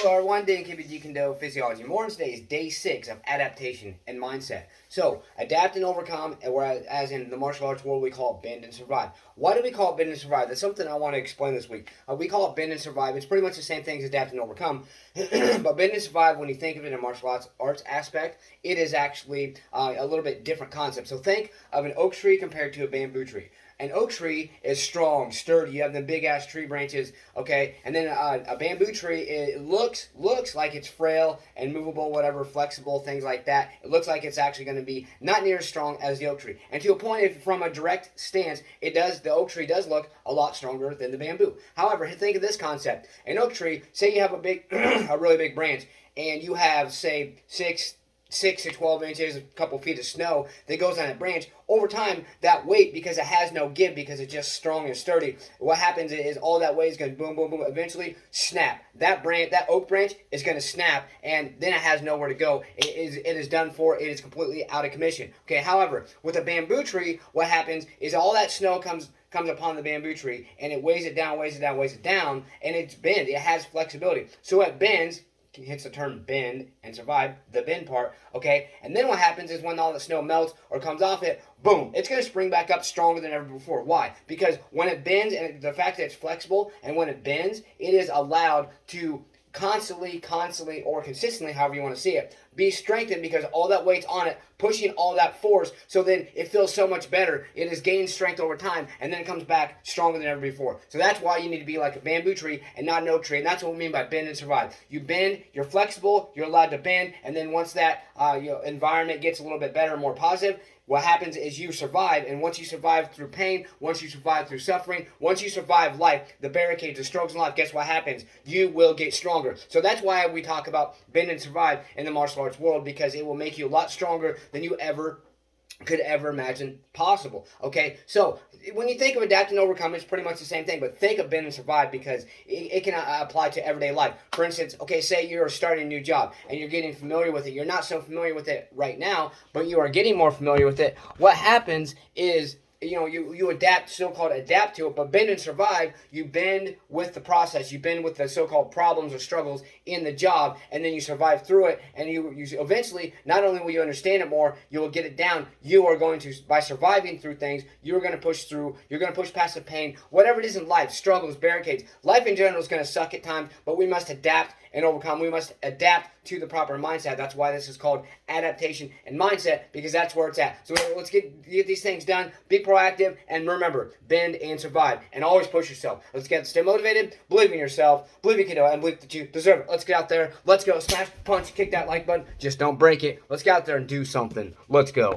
Hello everyone, Dan KBG Kune Physiology. More today is day 6 of adaptation and mindset. So, adapt and overcome, and as in the martial arts world we call it bend and survive. Why do we call it bend and survive? That's something I want to explain this week. We call it bend and survive. It's pretty much the same thing as adapt and overcome. But bend and survive, when you think of it in a martial arts aspect, it is actually a little bit different concept. So think of an oak tree compared to a bamboo tree. An oak tree is strong, sturdy. You have the big ass tree branches, okay. And then a bamboo tree, it looks like it's frail and movable, whatever, flexible, things like that. It looks like it's actually going to be not near as strong as the oak tree. And to a point, if from a direct stance, the oak tree does look a lot stronger than the bamboo. However, think of this concept: an oak tree. Say you have a really big branch, and you have, say, 6 to 12 inches, a couple feet of snow that goes on that branch. Over time, that weight, because it has no give, because it's just strong and sturdy, what happens is all that weight is going to boom, boom, boom, eventually snap. That oak branch is going to snap, and then it has nowhere to go. It is done for. It is completely out of commission. Okay. However, with a bamboo tree, what happens is all that snow comes upon the bamboo tree, and it weighs it down, and it's bend. It has flexibility. So it bends. Hence the term bend and survive, the bend part, okay? And then what happens is when all the snow melts or comes off it, boom, it's going to spring back up stronger than ever before. Why? Because when it bends, and the fact that it's flexible, and when it bends, it is allowed to constantly, or consistently, however you want to see it, be strengthened, because all that weight's on it, pushing all that force, so then it feels so much better. It has gained strength over time, and then it comes back stronger than ever before. So that's why you need to be like a bamboo tree and not an oak tree, and that's what we mean by bend and survive. You bend, you're flexible, you're allowed to bend, and then once that environment gets a little bit better, more positive, what happens is you survive, and once you survive through pain, once you survive through suffering, once you survive life, the barricades, the struggles in life, guess what happens? You will get stronger. So that's why we talk about bend and survive in the martial arts world, because it will make you a lot stronger than you could ever imagine possible. Okay, so when you think of adapt and overcome, it's pretty much the same thing, but think of bend and survive, because it can apply to everyday life. For instance, okay, say you're starting a new job and you're getting familiar with it. You're not so familiar with it right now, but you are getting more familiar with it. What happens is, you adapt, so-called adapt to it, but bend and survive, you bend with the process, you bend with the so-called problems or struggles in the job, and then you survive through it, and you eventually, not only will you understand it more, you will get it down. You are going to, by surviving through things, you're going to push through, you're going to push past the pain, whatever it is in life, struggles, barricades. Life in general is going to suck at times, but we must adapt and overcome. We must adapt to the proper mindset. That's why this is called adaptation and mindset, because that's where it's at. So let's get these things done. Be proactive, and remember, bend and survive, and always push yourself. Let's stay motivated, believe in yourself, believe in Kune, and believe that you deserve it. Let's get out there. Let's go. Smash, punch, kick that like button. Just don't break it. Let's get out there and do something. Let's go.